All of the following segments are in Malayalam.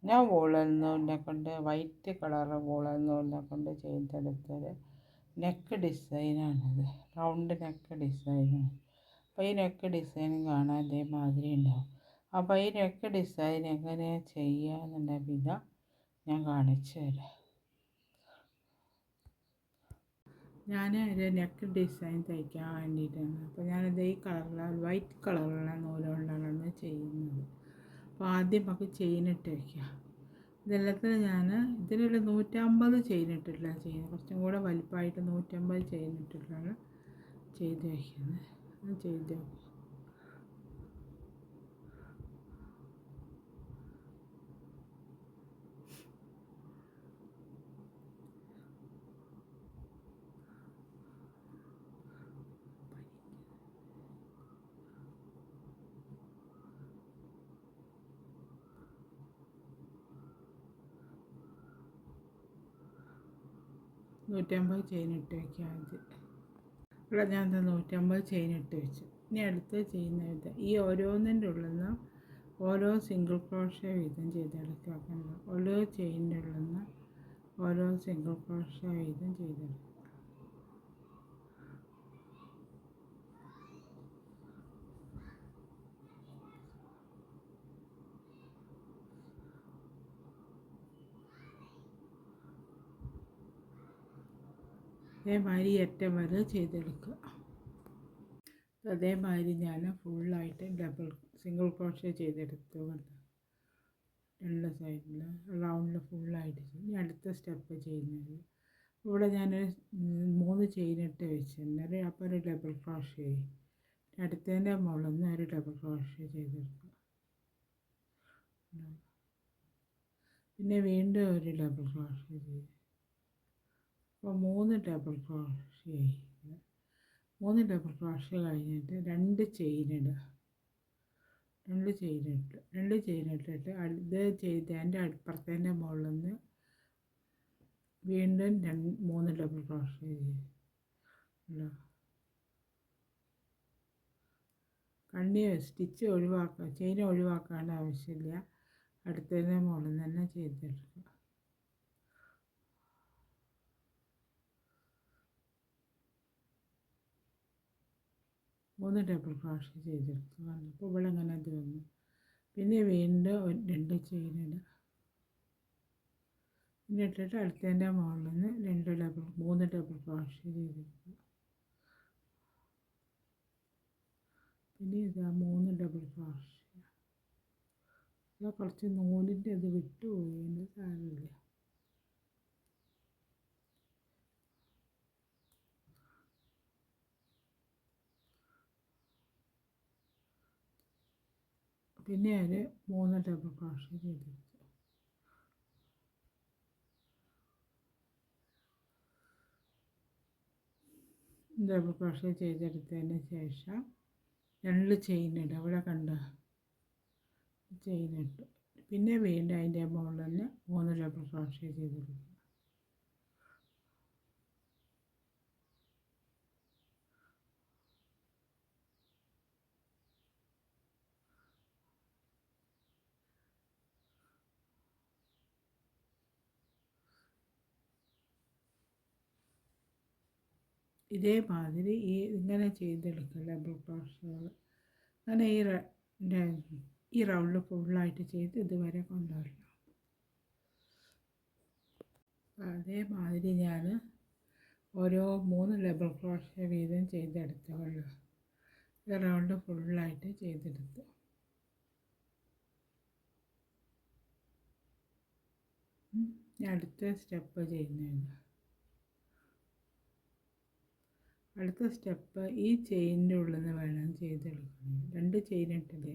ഞാൻ വൂളൻ നൂലിനെ കൊണ്ട് വൈറ്റ് കളർ വൂളൻ നൂലിനെ കൊണ്ട് ചെയ്തെടുത്തൊരു നെക്ക് ഡിസൈനാണിത്. റൗണ്ട് നെക്ക് ഡിസൈനാണ്. അപ്പോൾ ഈ നെക്ക് ഡിസൈൻ കാണാൻ ഇതേമാതിരി ഉണ്ടാവും. അപ്പോൾ ഈ നെക്ക് ഡിസൈൻ എങ്ങനെയാണ് ചെയ്യുക എന്നുള്ള വിധം ഞാൻ കാണിച്ചു തരാം. ഞാൻ ഒരു നെക്ക് ഡിസൈൻ തയ്ക്കാൻ വേണ്ടിയിട്ടാണ്. അപ്പോൾ ഞാനിത് ഈ കളറിലുള്ള വൈറ്റ് കളറുള്ള നൂലുകൊണ്ടാണ് ചെയ്യുന്നത്. അപ്പോൾ ആദ്യം നമുക്ക് ചെയിനിട്ട് വയ്ക്കുക. ഇതെല്ലാത്തിനും ഞാൻ ഇതിനൊരു 150 ചെയിനിട്ടിട്ടാണ് ചെയ്യുന്നത്. കുറച്ചും കൂടെ വലിപ്പമായിട്ട് 150 ചെയിനിട്ടിട്ടാണ് ചെയ്ത് വയ്ക്കുന്നത്. അത് ചെയ്ത് വയ്ക്കുക. 150 ചെയിനിട്ട് വയ്ക്കുക ആദ്യം. ഇവിടെ ഞാൻ 150 ചെയിനിട്ട് വെച്ചു. ഇനി അടുത്ത് ചെയ്യുന്ന വിധം ഈ ഓരോന്നിൻ്റെ ഉള്ളിൽ നിന്ന് ഓരോ സിംഗിൾ ക്രോഷ്യ വീതം ചെയ്തെടുക്കുക. ഓരോ ചെയിനിൻ്റെ ഉള്ളിൽ നിന്ന് ഓരോ സിംഗിൾ ക്രോഷ്യ വീതം ചെയ്തെടുക്കുക. അതേമാതിരി അറ്റം വരെ ചെയ്തെടുക്കുക. അതേമാതിരി ഞാൻ ഫുള്ളായിട്ട് സിംഗിൾ ക്രോഷ്യ ചെയ്തെടുത്തു. രണ്ട് സൈഡിൽ റൗണ്ടിൽ ഫുള്ളായിട്ട് ചെയ്യും. ഇനി അടുത്ത സ്റ്റെപ്പ് ചെയ്യുന്നത് ഇവിടെ ഞാൻ 3 ചെയിനിട്ട് വെച്ചിട്ടുണ്ട്. അപ്പോൾ ഒരു ഡബിൾ ക്രോഷ്യ ചെയ്യും. അടുത്തതിൻ്റെ മുകളിൽ നിന്ന് ഒരു ഡബിൾ ക്രോഷ്യ ചെയ്തെടുക്കുക. പിന്നെ വീണ്ടും ഒരു ഡബിൾ ക്രോഷ്യ ചെയ്യും. അപ്പോൾ 3 ഡബിൾ ക്രോഷ്യ. 3 ഡബിൾ ക്രോഷ്യ കഴിഞ്ഞിട്ട് 2 ചെയിനിടുക. 2 ചെയിനിട്ടിട്ട് ഇത് ചെയ്തതിൻ്റെ അപ്പുറത്തതിൻ്റെ മുകളിൽ നിന്ന് വീണ്ടും 3 ഡബിൾ ക്രോഷ്യ ചെയ്യും. സ്റ്റിച്ച് ഒഴിവാക്കുക, ചെയിൻ ഒഴിവാക്കേണ്ട ആവശ്യമില്ല. അടുത്തതിൻ്റെ മുകളിൽ തന്നെ ചെയ്തെടുക്കുക. 3 ഡബിൾ ക്രോഷ്യ ചെയ്തെടുക്കുക. അപ്പോൾ ഇവിടെ അങ്ങനെ അത് വന്നു. പിന്നെ വീണ്ടും 2 ചെയിനിടുക. പിന്നെ ഇട്ടിട്ട് അടുത്തതിൻ്റെ മുകളിൽ നിന്ന് 3 ഡബിൾ ക്രോഷ്യ ചെയ്തെടുക്കുക. പിന്നെ ഇതാ 3 ഡബിൾ ക്രോഷ്യ. കുറച്ച് നൂലിൻ്റെ ഇത് വിട്ടുപോയി, എൻ്റെ സാരമില്ല. പിന്നെ ഒരു 3 ഡബിൾ ക്രോഷ്യ ചെയ്തെടുത്തു. ഡബിൾ ക്രോഷ്യ ചെയ്തെടുത്തതിന് ശേഷം 2 ചെയിനിടുക. ഇവിടെ കണ്ട ചെയിനിട്ടു. പിന്നെ വീണ്ടും അതിൻ്റെ മുകളിൽ തന്നെ 3 ഡബിൾ ക്രോഷ്യ ചെയ്തെടുക്കുക. ഇതേമാതിരി ഇങ്ങനെ ചെയ്തെടുക്കുക ഡബിൾ ക്രോഷ്യകൾ. അങ്ങനെ ഈ റൗണ്ട് ഫുള്ളായിട്ട് ചെയ്ത് ഇതുവരെ കൊണ്ടുവരണം. അതേമാതിരി ഞാൻ ഓരോ 3 ഡബിൾ ക്രോഷ്യ വീതം ചെയ്തെടുത്തുള്ളൂ. ഈ റൗണ്ട് ഫുള്ളായിട്ട് ചെയ്തെടുത്തു. അടുത്ത സ്റ്റെപ്പ് ചെയ്യുന്നതാണ്. അടുത്ത സ്റ്റെപ്പ് ഈ ചെയിനിൻ്റെ ഉള്ളിൽ നിന്ന് വേണം ചെയ്തെടുക്കണം. 2 ചെയിനിട്ടില്ലേ,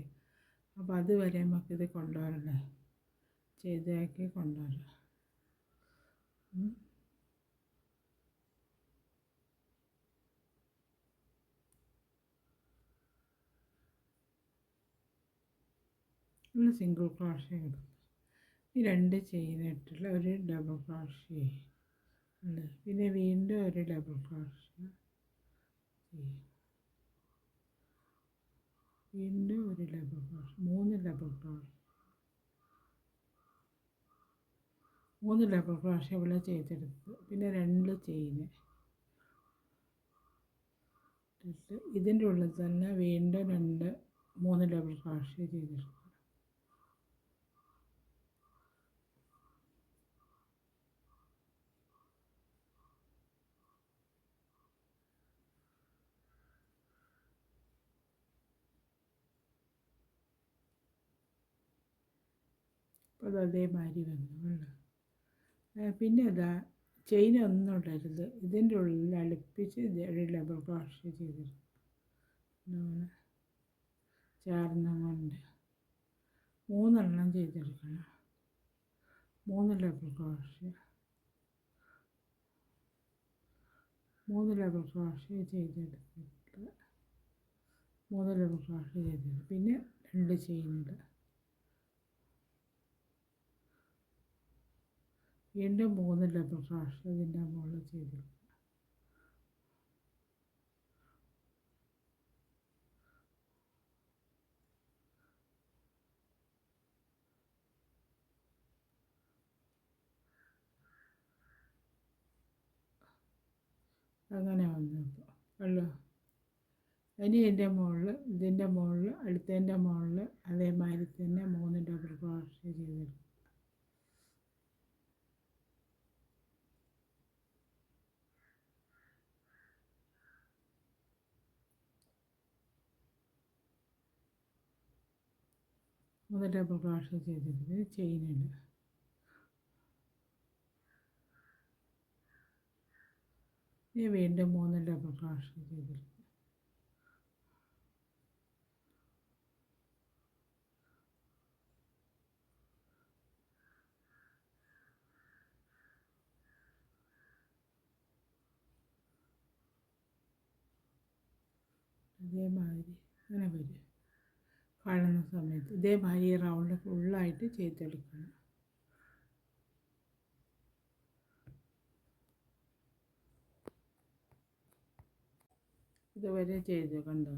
അപ്പോൾ അതുവരെ നമുക്കിത് കൊണ്ടുവരണേ, ചെയ്താക്കി കൊണ്ടുവരാം. ഒരു സിംഗിൾ ക്രോഷ്യ എടുക്കും. ഈ 2 ചെയിനിട്ടുള്ള ഒരു ഡബിൾ ക്രോഷ്യ ഉണ്ട്. പിന്നെ വീണ്ടും ഒരു ഡബിൾ ക്രോഷ്യ, വീണ്ടും ഒരു double crochet, 3 double crochet. 3 double crochet ഇവിടെ ചെയ്തെടുത്ത്. പിന്നെ 2 ചെയിന് ഇട്ടിട്ട് ഇതിൻ്റെ ഉള്ളിൽ തന്നെ വീണ്ടും 3 ഡബിൾ ക്രോഷ്യ ചെയ്തെടുക്കുക. അപ്പോൾ അത് അതേമാതിരി വന്നു. പിന്നെ അതാ ചെയിൻ ഒന്നും ഇടരുത്. ഇതിൻ്റെ ഉള്ളിൽ അടുപ്പിച്ച് ഒരു ഡബിൾ ക്രോഷ്യ ചെയ്തെടുക്കുക. അങ്ങനെ ചേർന്നും കൊണ്ട് 3 ചെയ്തെടുക്കണം. 3 ഡബിൾ ക്രോഷ്യ 3 ഡബിൾ ക്രോഷ്യ ചെയ്തെടുത്തിട്ട് 3 ഡബിൾ ക്രോഷ്യ ചെയ്തെടുത്ത് പിന്നെ 2 ചെയിനിടുക. വീണ്ടും 3 ഡബിൾ ക്രോഷ്യ ഇതിൻ്റെ മുകളിൽ ചെയ്തെടുക്കുക. അങ്ങനെ വന്നപ്പോൾ കണ്ടോ. ഇനി ഇതിൻ്റെ മുകളിൽ അടുത്തതിൻ്റെ മുകളിൽ അതേമാതിരി തന്നെ 3 ഡബിൾ ക്രോഷ്യ ചെയ്തെടുക്കും. മൂന്ന് ഡബിൾ ക്രോഷ്യ ചെയ്തെടുത്ത് ചെയിനിടുക. ഇനി വീണ്ടും 3 ഡബിൾ ക്രോഷ്യ ചെയ്തെടുക്കുക. അതേമാതിരി അങ്ങനെ വരും. കാണുന്ന സമയത്ത് ഇതേമാതിരി റൗണ്ട് ഫുള്ളായിട്ട് ചെയ്തെടുക്കണം. ഇതുവരെ ചെയ്തു കണ്ടോ.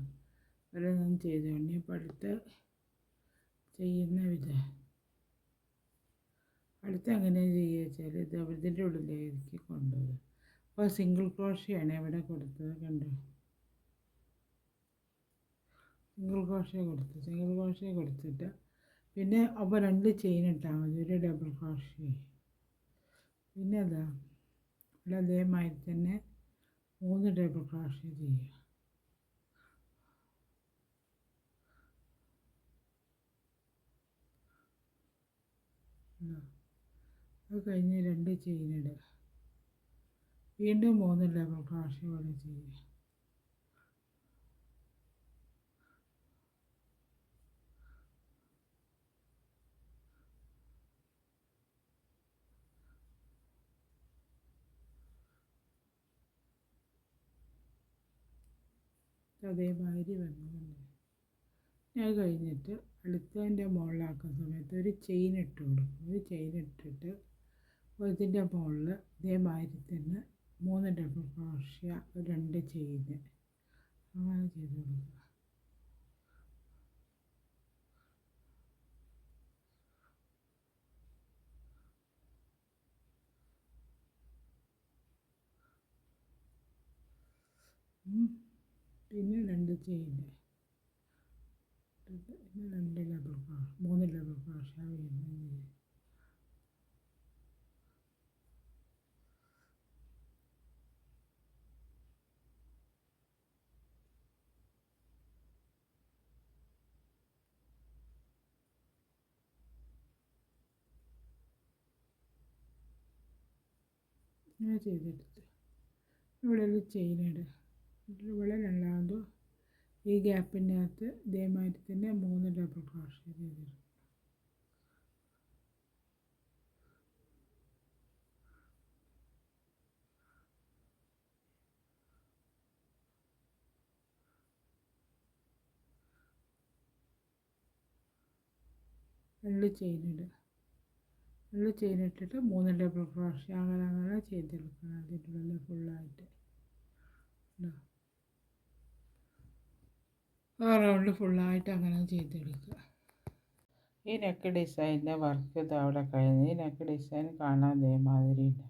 വരെ ഞാൻ ചെയ്തു. ഇനിയിപ്പോൾ ചെയ്യുന്ന വിധം അടുത്ത് എങ്ങനെ ചെയ്യുക വെച്ചാൽ ഇത് ഇതിൻ്റെ ഉള്ളിലേക്ക് കൊണ്ടുവരും. അപ്പോൾ സിംഗിൾ ക്രോഷ്യാണ് ഇവിടെ കൊടുത്തത് കണ്ടോ. സിംഗിൾ ക്രോഷ്യ കൊടുത്തിട്ട് പിന്നെ അപ്പോൾ 2 ചെയിൻ ഇട്ടാൽ മതി. ഒരു ഡബിൾ ക്രോഷ്യ. പിന്നെ അതാ ഇവിടെ അതേമാതിരി തന്നെ 3 ഡബിൾ ക്രോഷ്യ ചെയ്യുക. അത് കഴിഞ്ഞ് 2 ചെയിൻ ഇടുക. വീണ്ടും 3 ഡബിൾ ക്രോഷ്യ ഇവിടെ ചെയ്യുക. അതേമാതിരി വന്നു. അത് കഴിഞ്ഞിട്ട് അടുത്തതിൻ്റെ മുകളിലാക്കുന്ന സമയത്ത് ഒരു ചെയിൻ ഇട്ട് കൊടുക്കും. ഒരു ചെയിൻ ഇട്ടിട്ട് ഇതിൻ്റെ മുകളിൽ ഇതേമാതിരി തന്നെ 3 ഡബിൾ ക്രോഷ്യ 2 ചെയിൻ അങ്ങനെ ചെയ്ത് കൊടുക്കുക. പിന്നെ 2 ചെയിൻ പിന്നെ 2 ഡബിൾ ക്രോഷ്യ 3 ഡബിൾ ക്രോഷ്യ വീണ്ടും ചെയ്യും. ഇങ്ങനെ ചെയ്തെടുത്ത് ഇവിടെ ഒരു ചെയിൻ ഇടുക. ഇവിടെ രണ്ടാമത് ഈ ഗ്യാപ്പിൻ്റെ അകത്ത് ഇതേമാതിരി തന്നെ 3 ഡബിൾ ക്രോഷ്യ ചെയ്തെടുക്കും. രണ്ട് ചെയിൻ ഇടുക. 2 ചെയിൻ ഇട്ടിട്ട് 3 ഡബിൾ ക്രോഷ്യ അങ്ങനെ ചെയ്തെടുക്കണം. അതിൻ്റെ ഉള്ളിൽ ഫുള്ളായിട്ട് ആ റൗണ്ട് ഫുള്ളായിട്ട് അങ്ങനെ ചെയ്തെടുക്കുക. ഈ നെക്ക് ഡിസൈനിൻ്റെ വർക്ക് ഇത് അവിടെ കഴിഞ്ഞ് ഈ നെക്ക് ഡിസൈൻ കാണാൻ ഇതേമാതിരി ഉണ്ട്.